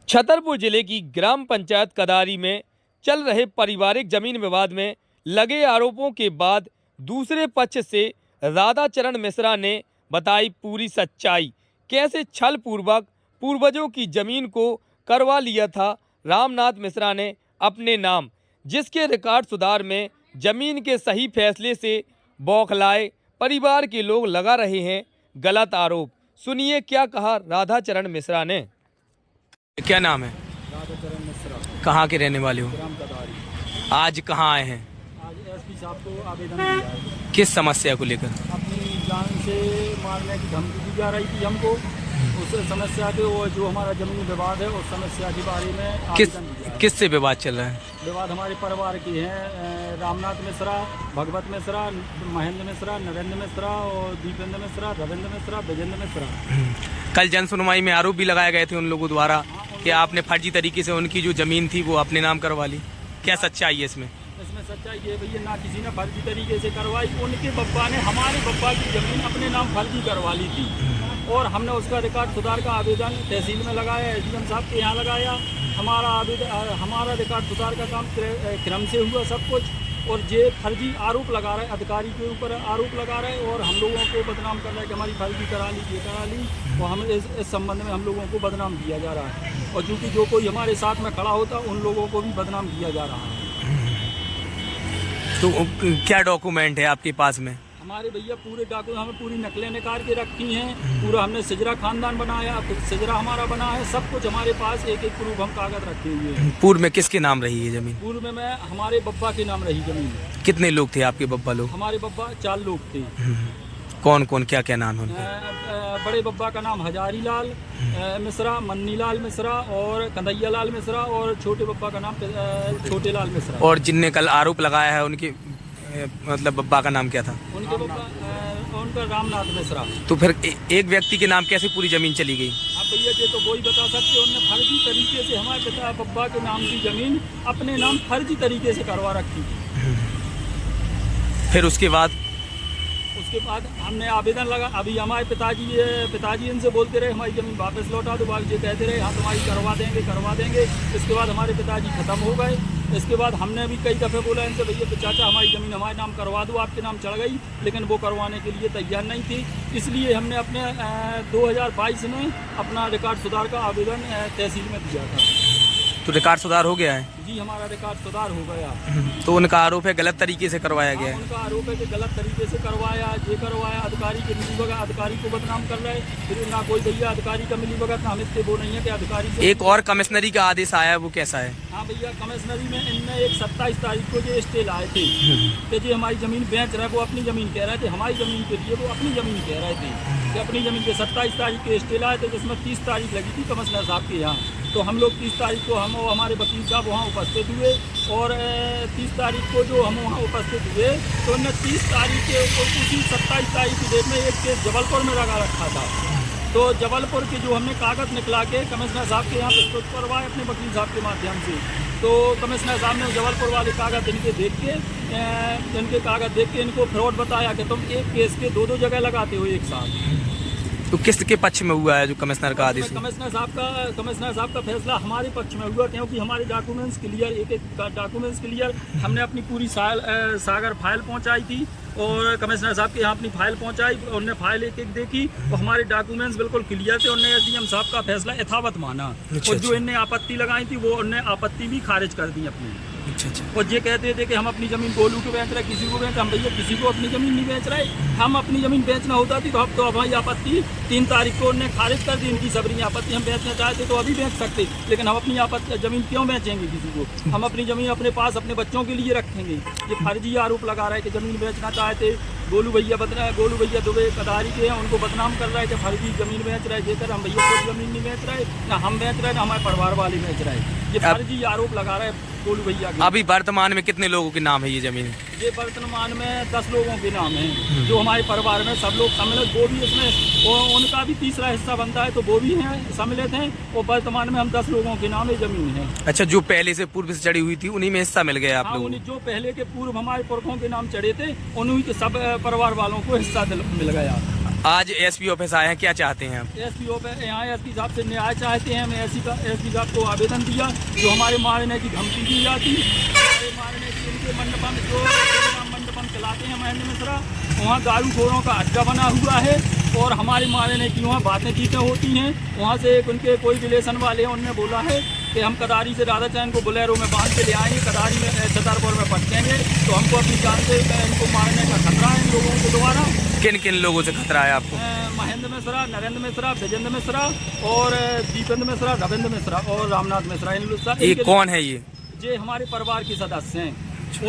छतरपुर जिले की ग्राम पंचायत कदारी में चल रहे पारिवारिक जमीन विवाद में लगे आरोपों के बाद दूसरे पक्ष से राधाचरण मिश्रा ने बताई पूरी सच्चाई। कैसे छल पूर्वक पूर्वजों की जमीन को करवा लिया था रामनाथ मिश्रा ने अपने नाम, जिसके रिकॉर्ड सुधार में जमीन के सही फैसले से बौखलाए परिवार के लोग लगा रहे हैं गलत आरोप। सुनिए क्या कहा राधाचरण मिश्रा ने। क्या नाम है? राधाचरण मिश्रा। कहाँ के रहने वाले हो? ग्राम कदारी। आज कहाँ आए हैं? आज एसपी साहब को आवेदन दिया है। किस समस्या को लेकर? अपनी जान से मारने की धमकी दी जा रही थी हमको, उस समस्या के वो जो हमारा जमीन विवाद है उस समस्या के बारे में आवेदन दिया है। किससे विवाद चल रहा है? विवाद हमारे परिवार के हैं, रामनाथ मिश्रा, भगवत मिश्रा, महेंद्र मिश्रा, नरेंद्र मिश्रा और दीपेंद्र मिश्रा, रविंद्र मिश्रा, विजेंद्र मिश्रा। कल जन सुनवाई में आरोप भी लगाए गए थे उन लोगों द्वारा कि आपने फर्जी तरीके से उनकी जो जमीन थी वो अपने नाम करवा ली। क्या सच्चाई है इसमें? इसमें सच्चाई ये भैया, ना किसी ने फर्जी तरीके से करवाई, उनके बब्बा ने हमारे बब्बा की जमीन अपने नाम फर्जी करवा ली थी और हमने उसका रिकॉर्ड सुधार का आवेदन तहसील में लगाया, एसडीएम साहब के यहाँ लगाया। हमारा रिकॉर्ड सुधार का काम क्रम से हुआ सब कुछ, और ये फर्जी आरोप लगा रहे, अधिकारी के ऊपर आरोप लगा रहे और हम लोगों को बदनाम कर रहे हैं कि हमारी फर्जी करा ली, ये करा ली, और हमें इस संबंध में हम लोगों को बदनाम किया जा रहा है। और चूँकि जो कोई हमारे साथ में खड़ा होता उन लोगों को भी बदनाम किया जा रहा है। तो क्या डॉक्यूमेंट है आपके पास में? हमारे भैया पूरे डॉक्यूमेंट, हमें पूरी नकलें निकाल के रखी हैं, पूरा हमने सिजरा खानदान बनाया, सिजरा हमारा बना है, सब कुछ हमारे पास एक एक प्रूफ हम कागज रखे हुए हैं। पूर्व में किसके नाम रही है जमीन? पूर्व में हमारे बब्बा के नाम रही जमीन। कितने लोग थे आपके बब्बा लोग? हमारे बब्बा 4 लोग थे। कौन कौन, क्या क्या नाम है उनके? बड़े बब्बा का नाम हजारी लाल मिश्रा, मन्नी लाल मिश्रा और कंदैया लाल मिश्रा, और छोटे बब्बा का नाम छोटे लाल मिश्रा। और जिनने कल आरोप लगाया है उनके मतलब बब्बा का नाम क्या था? उनके बब्बा उनका रामनाथ मिश्रा। तो फिर एक व्यक्ति के नाम कैसे पूरी जमीन चली गई? अब भैया ये तो वही बता सकते, उनने फर्जी तरीके से हमारे पिता बब्बा के नाम की जमीन अपने नाम फर्जी तरीके से करवा रखी थी। फिर उसके बाद हमने आवेदन लगा। अभी हमारे पिताजी इनसे बोलते रहे हमारी ज़मीन वापस लौटा दो, ये कहते रहे हाँ तुम्हारी करवा देंगे। इसके बाद हमारे पिताजी ख़त्म हो गए। इसके बाद हमने भी कई दफ़े बोला इनसे भैया चाचा हमारी ज़मीन हमारे नाम करवा दो, आपके नाम चढ़ गई, लेकिन वो करवाने के लिए तैयार नहीं थी। इसलिए हमने अपने 2022 में अपना रिकॉर्ड सुधार का आवेदन तहसील में दिया था। तो रिकॉर्ड सुधार हो गया है? जी हमारा रिकॉर्ड सुधार हो गया। तो उनका आरोप है गलत तरीके से करवाया गया है? उनका आरोप है कि गलत तरीके से करवाया, अधिकारी के मिली भगत, अधिकारी को बदनाम कर रहे हैं। फिर ना कोई भैया अधिकारी का मिली भगत, ना हमें वो नहीं है कि अधिकारी से। एक और कमिश्नरी का आदेश आया है, वो कैसा है? हाँ भैया, कमिश्नरी में इनने एक 27 तारीख को जो स्टे लाए थे कि जो हमारी ज़मीन बेच रहे, वो अपनी ज़मीन कह रहे थे, हमारी ज़मीन के लिए वो अपनी ज़मीन कह रहे थे कि अपनी ज़मीन के 27 तारीख के स्टे लाए थे, जिसमें 30 तारीख लगी थी कमिश्नर साहब के यहाँ। तो हम लोग 30 तारीख को हम और हमारे वकील साहब वहाँ उपस्थित हुए, और 30 तारीख को जो हम वहाँ उपस्थित हुए तो उन्होंने 30 तारीख के उसी 27 तारीख की डेट में एक केस जबलपुर में लगा रखा था। तो जबलपुर के जो हमने कागज़ निकला के कमिश्नर साहब के यहाँ प्रस्तुत करवाए अपने वकील साहब के माध्यम से। तो कमिश्नर साहब ने जबलपुर वाले कागज़ इनके देख के इनको फ्रॉड बताया कि तुम एक केस के 2 जगह लगाते हो एक साथ। तो किसके पक्ष में हुआ है जो कमिश्नर का आदेश? कमिश्नर साहब का फैसला हमारे पक्ष में हुआ, क्योंकि हमारे डॉक्यूमेंट्स क्लियर, एक डॉक्यूमेंट्स क्लियर, हमने अपनी पूरी सागर फाइल पहुंचाई थी और कमिश्नर साहब के यहाँ अपनी फाइल पहुंचाई, उन्होंने फाइल एक देखी और हमारे डॉक्यूमेंट्स बिल्कुल क्लियर थे। उन्होंने एसडीएम साहब का फैसला यथावत माना, और जो इनने आपत्ति लगाई थी वो उन्होंने आपत्ति भी खारिज कर दी अपनी। और ये कहते थे कि हम अपनी ज़मीन गोलू को बेच रहे, किसी को बेच रहे। हम भैया किसी को अपनी ज़मीन नहीं बेच रहे, हम अपनी ज़मीन बेचना होता थी तो हमारी आपत्ति 3 तारीख को उन्होंने खारिज कर दी। इनकी सबरी आपत्ति हम बेचना चाहते तो अभी बेच सकते, लेकिन हम अपनी ज़मीन क्यों बेचेंगे किसी को? हम अपनी ज़मीन अपने पास अपने बच्चों के लिए रखेंगे। ये फर्जी आरोप लगा रहा है कि ज़मीन बेचना चाहते। गोलू भैया दुबे कदारी के हैं, उनको बदनाम कर रहा है कि फर्जी ज़मीन बेच रहा है। जेकर हम भैया कोई ज़मीन नहीं बेच रहे, ना हम बेच रहे, ना हमारे परिवार वाले बेच रहे हैं। ये फर्जी आरोप लगा रहा है गोलू भैया के। अभी वर्तमान में कितने लोगों के नाम है ये जमीन? ये वर्तमान में 10 लोगों के नाम हैं, जो हमारे परिवार में सब लोग सम्मिलित, वो भी इसमें उनका भी तीसरा हिस्सा बनता है, तो वो भी हैं सम्मिलित हैं। और वर्तमान में हम 10 लोगों के नाम ये जमीन है। अच्छा, जो पहले से पूर्व से चढ़ी हुई थी उन्हीं में हिस्सा मिल गया आप लोगों को? जो पहले के पूर्व हमारे पुरखों के नाम चढ़े थे उन्हीं के सब परिवार वालों को हिस्सा मिल गया। आज एसपी ऑफिस आए हैं, क्या चाहते हैं आप? एसपी ऑफिस यहाँ एसपी साहब से न्याय चाहते हैं। हमें एसपी साहब को आवेदन दिया, जो हमारे मारने की धमकी दी जाती, हमारे मारने की इनके मंडपम जो मंडपम चलाते हैं महेंद्र मिश्रा, वहाँ दारूखोरों का अड्डा बना हुआ है और हमारे मारने की वहाँ बातें चीतें होती हैं। वहाँ से उनके कोई रिलेशन वाले हैं, उनने बोला है कि हम कदारी से राधा चरण को बोलेरो में बांध के ले आएंगे, कदारी में छतरपुर में पटकेंगे, तो हमको अपनी जान से इनको मारने का खतरा है इन लोगों के द्वारा। किन किन लोगों से खतरा है आपको? महेंद्र मिश्रा, नरेंद्र मिश्रा, विजेंद्र मिश्रा और दीपेंद्र मिश्रा, रविंद्र मिश्रा और रामनाथ मिश्रा। इन लोग ये कौन है? ये हमारे परिवार के सदस्य हैं।